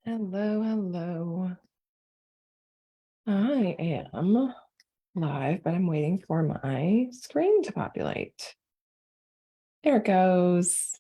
Hello, hello. I am live, but I'm waiting for my screen to populate. There it goes.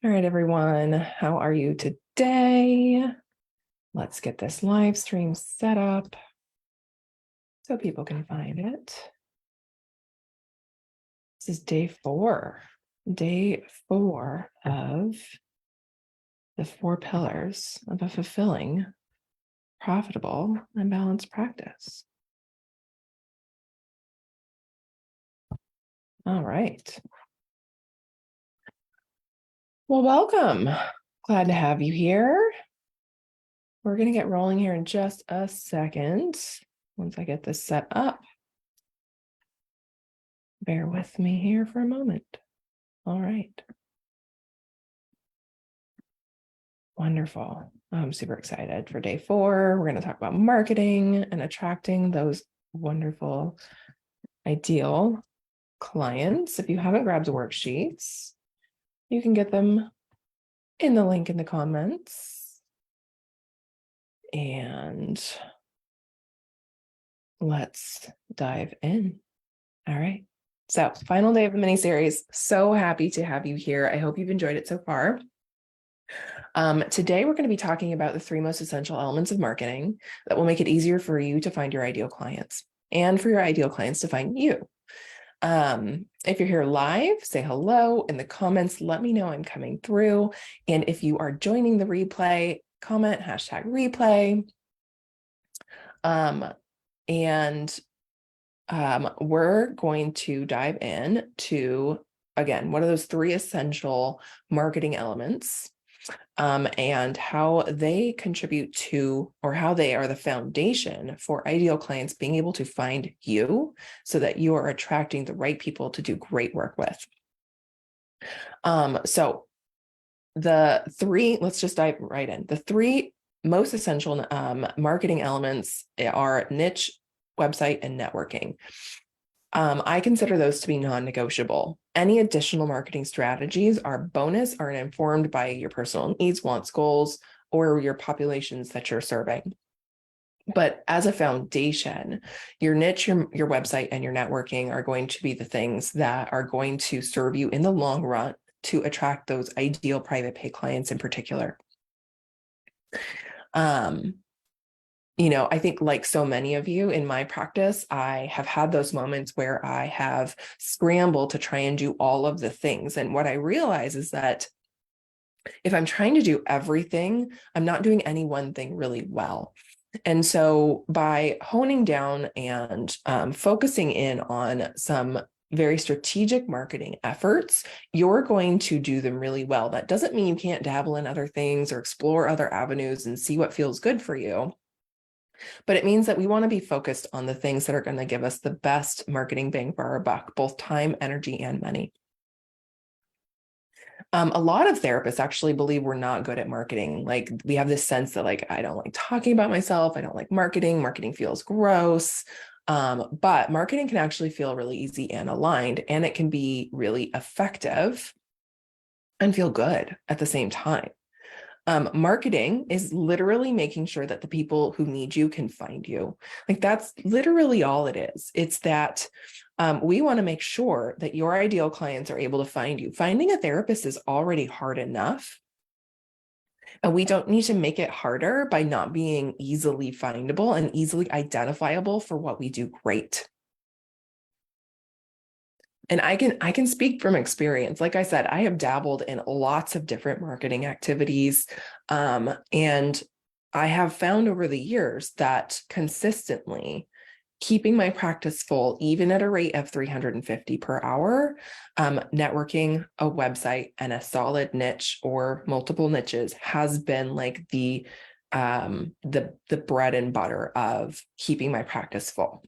All right, everyone. How are you today? Let's get this live stream set up so people can find it. This is day 4 of the 4 pillars of a fulfilling, profitable, and balanced practice. All right. Well, welcome. Glad to have you here. We're going to get rolling here in just a second. Once I get this set up, bear with me here for a moment. All right. Wonderful. I'm super excited for day 4. We're going to talk about marketing and attracting those wonderful, ideal clients. If you haven't grabbed the worksheets, you can get them in the link in the comments. And let's dive in. All right. So, final day of the mini series. So happy to have you here. I hope you've enjoyed it so far. Today, we're going to be talking about the 3 most essential elements of marketing that will make it easier for you to find your ideal clients and for your ideal clients to find you. If you're here live, say hello in the comments. Let me know I'm coming through. And if you are joining the replay, comment #replay. We're going to dive in to, again, what are those 3 essential marketing elements and how they contribute to, or how they are the foundation for ideal clients being able to find you so that you are attracting the right people to do great work with. So the 3, let's just dive right in. The 3 most essential marketing elements are niche, website, and networking. I consider those to be non-negotiable. Any additional marketing strategies are bonus, are informed by your personal needs, wants, goals, or your populations that you're serving. But as a foundation, your niche, your website, and your networking are going to be the things that are going to serve you in the long run to attract those ideal private pay clients in particular. I think like so many of you in my practice, I have had those moments where I have scrambled to try and do all of the things. And what I realize is that if I'm trying to do everything, I'm not doing any one thing really well. And so by honing down and focusing in on some very strategic marketing efforts, you're going to do them really well. That doesn't mean you can't dabble in other things or explore other avenues and see what feels good for you. But it means that we want to be focused on the things that are going to give us the best marketing bang for our buck, both time, energy, and money. A lot of therapists actually believe we're not good at marketing. Like we have this sense that like, I don't like talking about myself. I don't like marketing. Marketing feels gross. But marketing can actually feel really easy and aligned, and it can be really effective and feel good at the same time. Marketing is literally making sure that the people who need you can find you. Like that's literally all it is. It's that we want to make sure that your ideal clients are able to find you. Finding a therapist is already hard enough. And we don't need to make it harder by not being easily findable and easily identifiable for what we do great. And I can speak from experience. Like I said, I have dabbled in lots of different marketing activities. And I have found over the years that consistently keeping my practice full, even at a rate of 350 per hour, networking, a website, and a solid niche or multiple niches has been like the bread and butter of keeping my practice full.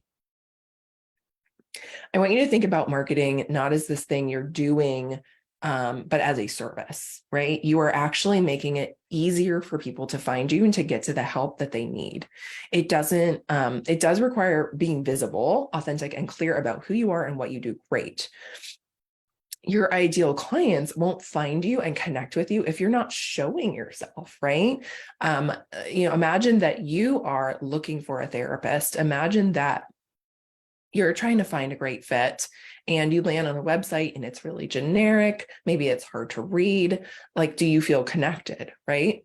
I want you to think about marketing not as this thing you're doing, but as a service, right? You are actually making it easier for people to find you and to get to the help that they need. It does require being visible, authentic, and clear about who you are and what you do great. your ideal clients won't find you and connect with you if you're not showing yourself, right? Imagine that you are looking for a therapist. Imagine that you're trying to find a great fit and you land on a website and it's really generic. Maybe it's hard to read. Like, do you feel connected, right?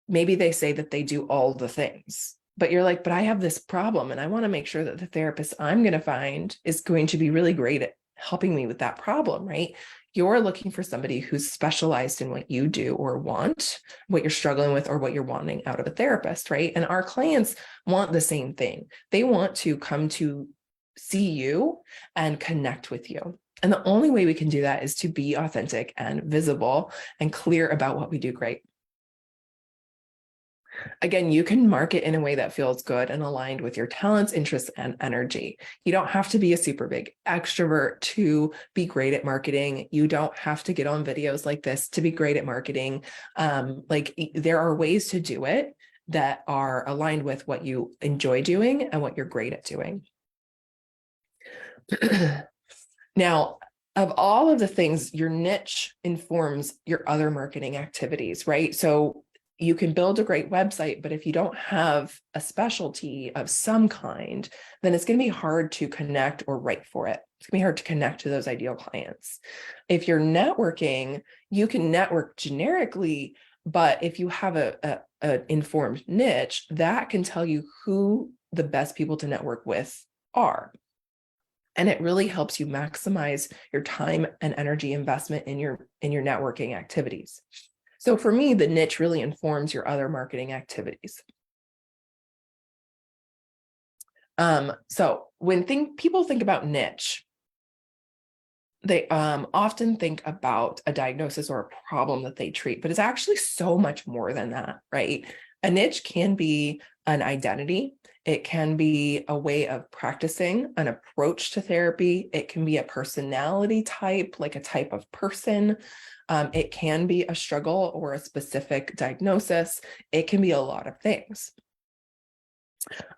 Maybe they say that they do all the things, but you're like, but I have this problem and I want to make sure that the therapist I'm going to find is going to be really great at helping me with that problem, right? You're looking for somebody who's specialized in what you do or want, what you're struggling with, or what you're wanting out of a therapist, right? And our clients want the same thing. They want to come to see you and connect with you. And the only way we can do that is to be authentic and visible and clear about what we do great. Again, you can market in a way that feels good and aligned with your talents, interests, and energy. You don't have to be a super big extrovert to be great at marketing. You don't have to get on videos like this to be great at marketing. There are ways to do it that are aligned with what you enjoy doing and what you're great at doing. Now, of all of the things, your niche informs your other marketing activities, right? So you can build a great website, but if you don't have a specialty of some kind, then it's going to be hard to connect or write for it. It's going to be hard to connect to those ideal clients. If you're networking, you can network generically, but if you have an informed niche, that can tell you who the best people to network with are. And it really helps you maximize your time and energy investment in your networking activities. So for me, the niche really informs your other marketing activities. So when people think about niche, they often think about a diagnosis or a problem that they treat, but it's actually so much more than that, right? A niche can be an identity. It can be a way of practicing, an approach to therapy. It can be a personality type, like a type of person. It can be a struggle or a specific diagnosis. It can be a lot of things.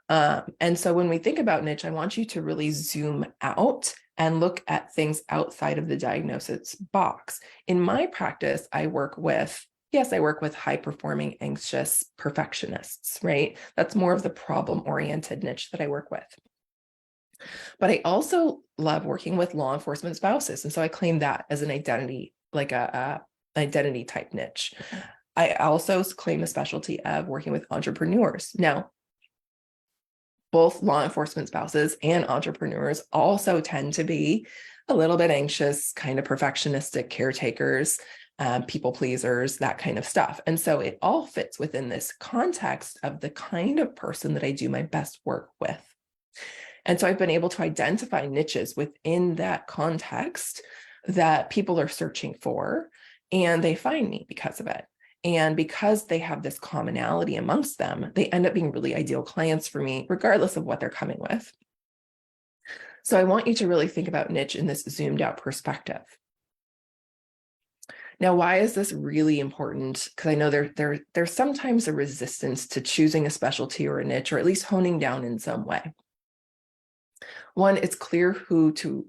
And so when we think about niche, I want you to really zoom out and look at things outside of the diagnosis box. In my practice, I work with high-performing, anxious perfectionists, right? That's more of the problem-oriented niche that I work with. But I also love working with law enforcement spouses. And so I claim that as an identity, like a identity type niche. I also claim a specialty of working with entrepreneurs. Now, both law enforcement spouses and entrepreneurs also tend to be a little bit anxious, kind of perfectionistic caretakers, people pleasers, that kind of stuff. And so it all fits within this context of the kind of person that I do my best work with. And so I've been able to identify niches within that context that people are searching for, and they find me because of it. And because they have this commonality amongst them, they end up being really ideal clients for me, regardless of what they're coming with. So I want you to really think about niche in this zoomed out perspective. Now, why is this really important? Because I know there's sometimes a resistance to choosing a specialty or a niche, or at least honing down in some way. One, it's clear who to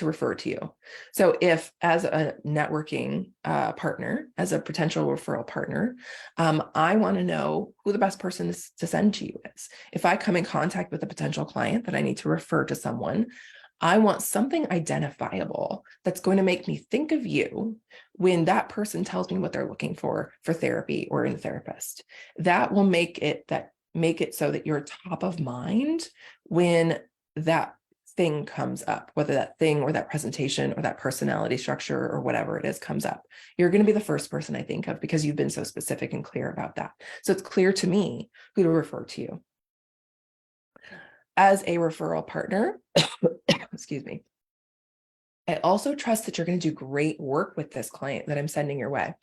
refer to you. So if as a networking partner, as a potential referral partner, I want to know who the best person to send to you is. If I come in contact with a potential client that I need to refer to someone, I want something identifiable that's going to make me think of you when that person tells me what they're looking for therapy or in a therapist. That will make it so that you're top of mind when that thing comes up, whether that thing or that presentation or that personality structure or whatever it is comes up. You're going to be the first person I think of because you've been so specific and clear about that. So it's clear to me who to refer to you. As a referral partner, excuse me, I also trust that you're going to do great work with this client that I'm sending your way.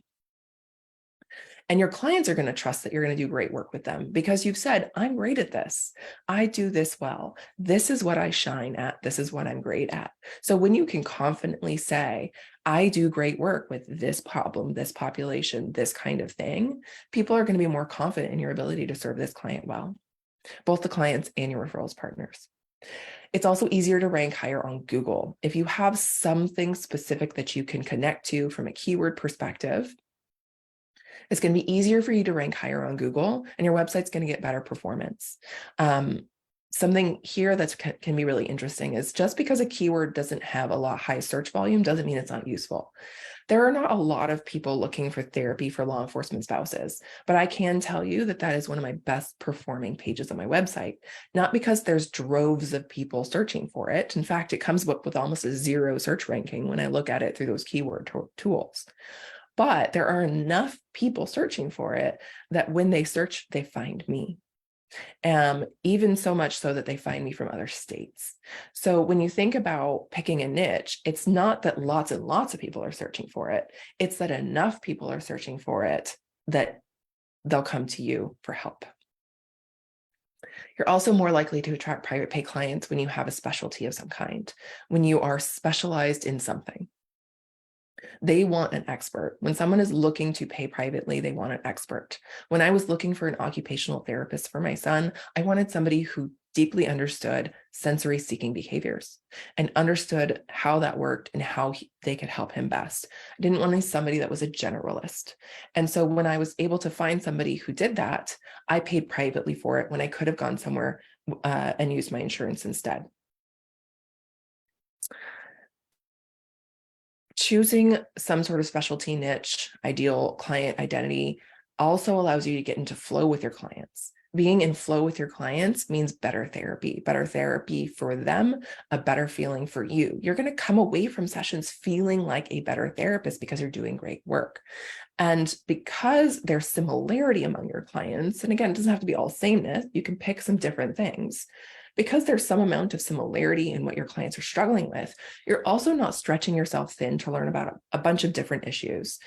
And your clients are going to trust that you're going to do great work with them because you've said, I'm great at this. I do this well. This is what I shine at. This is what I'm great at. So when you can confidently say, I do great work with this problem, this population, this kind of thing, people are going to be more confident in your ability to serve this client well, both the clients and your referrals partners. It's also easier to rank higher on Google. If you have something specific that you can connect to from a keyword perspective, it's going to be easier for you to rank higher on Google, and your website's going to get better performance. Something here that can be really interesting is just because a keyword doesn't have a lot high search volume doesn't mean it's not useful. There are not a lot of people looking for therapy for law enforcement spouses, but I can tell you that that is one of my best performing pages on my website, not because there's droves of people searching for it. In fact, it comes up with almost a 0 search ranking when I look at it through those keyword tools. But there are enough people searching for it that when they search, they find me. Even so much so that they find me from other states. So when you think about picking a niche, it's not that lots and lots of people are searching for it. It's that enough people are searching for it that they'll come to you for help. You're also more likely to attract private pay clients when you have a specialty of some kind, when you are specialized in something. They want an expert. When someone is looking to pay privately, they want an expert. When I was looking for an occupational therapist for my son, I wanted somebody who deeply understood sensory seeking behaviors and understood how that worked and how they could help him best. I didn't want somebody that was a generalist. And so when I was able to find somebody who did that, I paid privately for it when I could have gone somewhere and used my insurance instead. Choosing some sort of specialty niche, ideal client identity also allows you to get into flow with your clients. Being in flow with your clients means better therapy for them, a better feeling for you. You're going to come away from sessions feeling like a better therapist because you're doing great work. And because there's similarity among your clients, and again, it doesn't have to be all sameness, you can pick some different things. Because there's some amount of similarity in what your clients are struggling with, you're also not stretching yourself thin to learn about a bunch of different issues.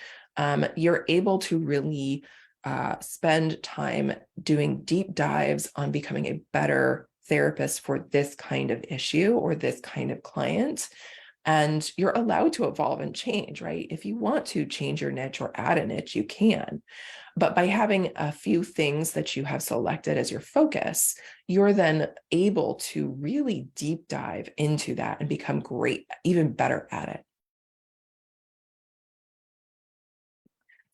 You're able to really spend time doing deep dives on becoming a better therapist for this kind of issue or this kind of client. And you're allowed to evolve and change, right? If you want to change your niche or add a niche, you can. But by having a few things that you have selected as your focus, you're then able to really deep dive into that and become great, even better at it.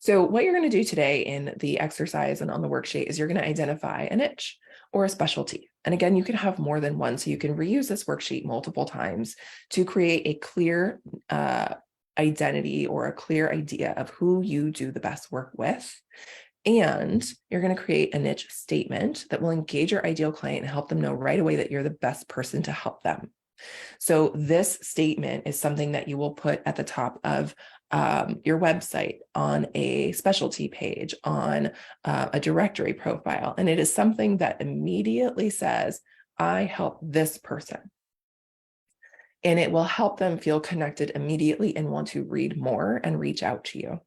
So what you're going to do today in the exercise and on the worksheet is you're going to identify a niche or a specialty. And again, you can have more than one, so you can reuse this worksheet multiple times to create a clear identity or a clear idea of who you do the best work with. And you're going to create a niche statement that will engage your ideal client and help them know right away that you're the best person to help them. So this statement is something that you will put at the top of your website, on a specialty page, on a directory profile. And it is something that immediately says, I help this person. And it will help them feel connected immediately and want to read more and reach out to you.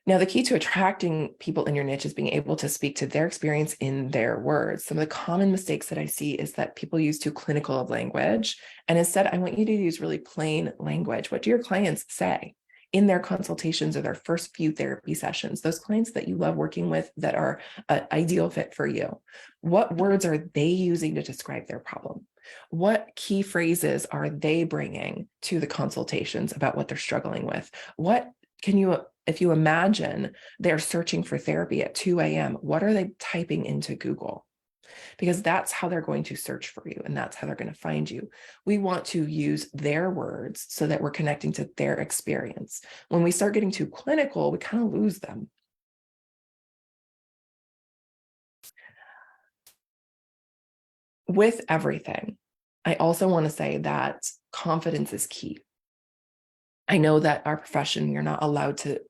Now, the key to attracting people in your niche is being able to speak to their experience in their words. Some of the common mistakes that I see is that people use too clinical of language. And instead, I want you to use really plain language. What do your clients say in their consultations or their first few therapy sessions? Those clients that you love working with that are an ideal fit for you. What words are they using to describe their problem? What key phrases are they bringing to the consultations about what they're struggling with? What can you, if you imagine they're searching for therapy at 2 a.m., what are they typing into Google? Because that's how they're going to search for you and that's how they're going to find you. We want to use their words so that we're connecting to their experience. When we start getting too clinical, we kind of lose them. With everything, I also want to say that confidence is key. I know that our profession, you're not allowed to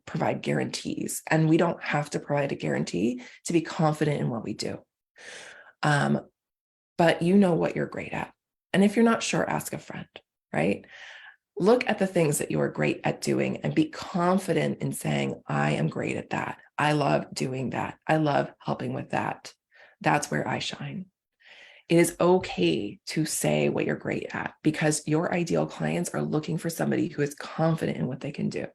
provide guarantees, and we don't have to provide a guarantee to be confident in what we do. But you know what you're great at. And if you're not sure, ask a friend, right? Look at the things that you are great at doing and be confident in saying, I am great at that. I love doing that. I love helping with that. That's where I shine. It is okay to say what you're great at because your ideal clients are looking for somebody who is confident in what they can do.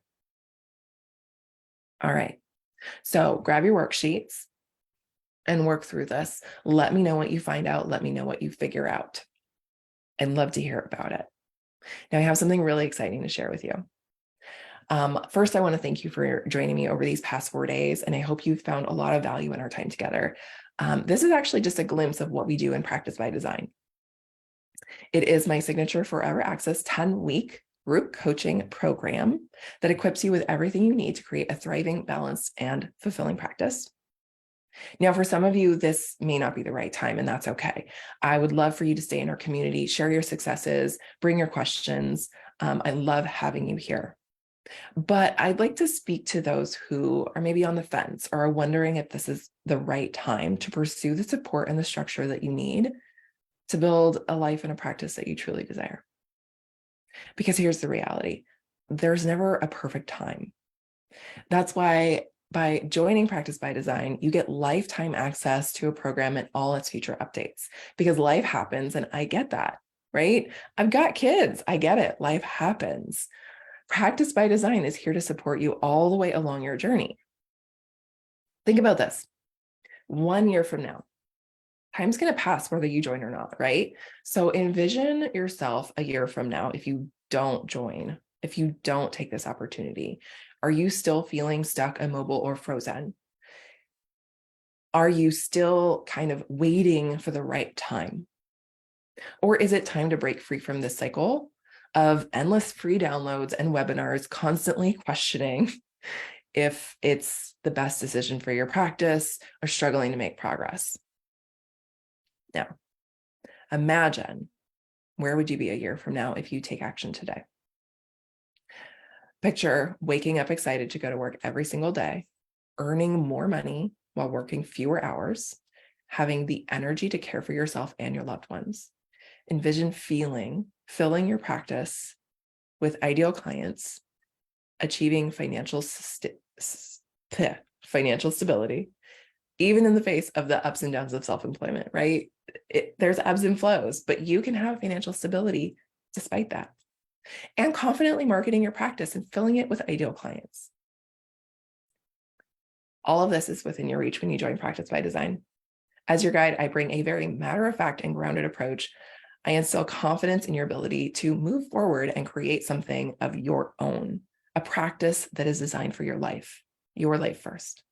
All right. So grab your worksheets and work through this. Let me know what you find out. Let me know what you figure out. I'd love to hear about it. Now, I have something really exciting to share with you. First, I want to thank you for joining me over these past 4 days, and I hope you found a lot of value in our time together. This is actually just a glimpse of what we do in Practice by Design. It is my signature Forever Access 10-week group coaching program that equips you with everything you need to create a thriving, balanced, and fulfilling practice. Now, for some of you, this may not be the right time, and that's okay. I would love for you to stay in our community, share your successes, bring your questions. I love having you here. But I'd like to speak to those who are maybe on the fence or are wondering if this is the right time to pursue the support and the structure that you need to build a life and a practice that you truly desire. Because here's the reality. There's never a perfect time. That's why by joining Practice by Design, you get lifetime access to a program and all its future updates, because life happens, and I get that, right? I've got kids. I get it. Life happens. Practice by Design is here to support you all the way along your journey. Think about this. 1 year from now, time's going to pass whether you join or not, right? So envision yourself a year from now if you don't join, if you don't take this opportunity. Are you still feeling stuck, immobile, or frozen? Are you still kind of waiting for the right time? Or is it time to break free from this cycle of endless free downloads and webinars, constantly questioning if it's the best decision for your practice or struggling to make progress? Now, imagine, where would you be a year from now if you take action today? Picture waking up excited to go to work every single day, earning more money while working fewer hours, having the energy to care for yourself and your loved ones. Envision filling your practice with ideal clients, achieving financial stability, even in the face of the ups and downs of self-employment, right? There's ebbs and flows, but you can have financial stability despite that. And confidently marketing your practice and filling it with ideal clients. All of this is within your reach when you join Practice by Design. As your guide, I bring a very matter-of-fact and grounded approach. I instill confidence in your ability to move forward and create something of your own, a practice that is designed for your life first.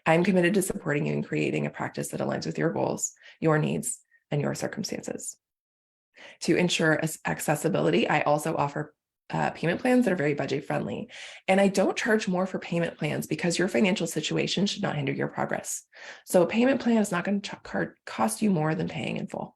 I'm committed to supporting you in creating a practice that aligns with your goals, your needs, and your circumstances. To ensure accessibility, I also offer payment plans that are very budget friendly. And I don't charge more for payment plans because your financial situation should not hinder your progress. So a payment plan is not going to cost you more than paying in full.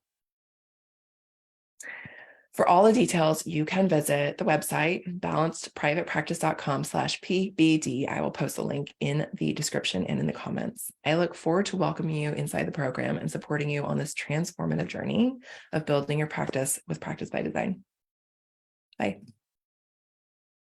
For all the details, you can visit the website, balancedprivatepractice.com/PBD. I will post a link in the description and in the comments. I look forward to welcoming you inside the program and supporting you on this transformative journey of building your practice with Practice by Design. Bye.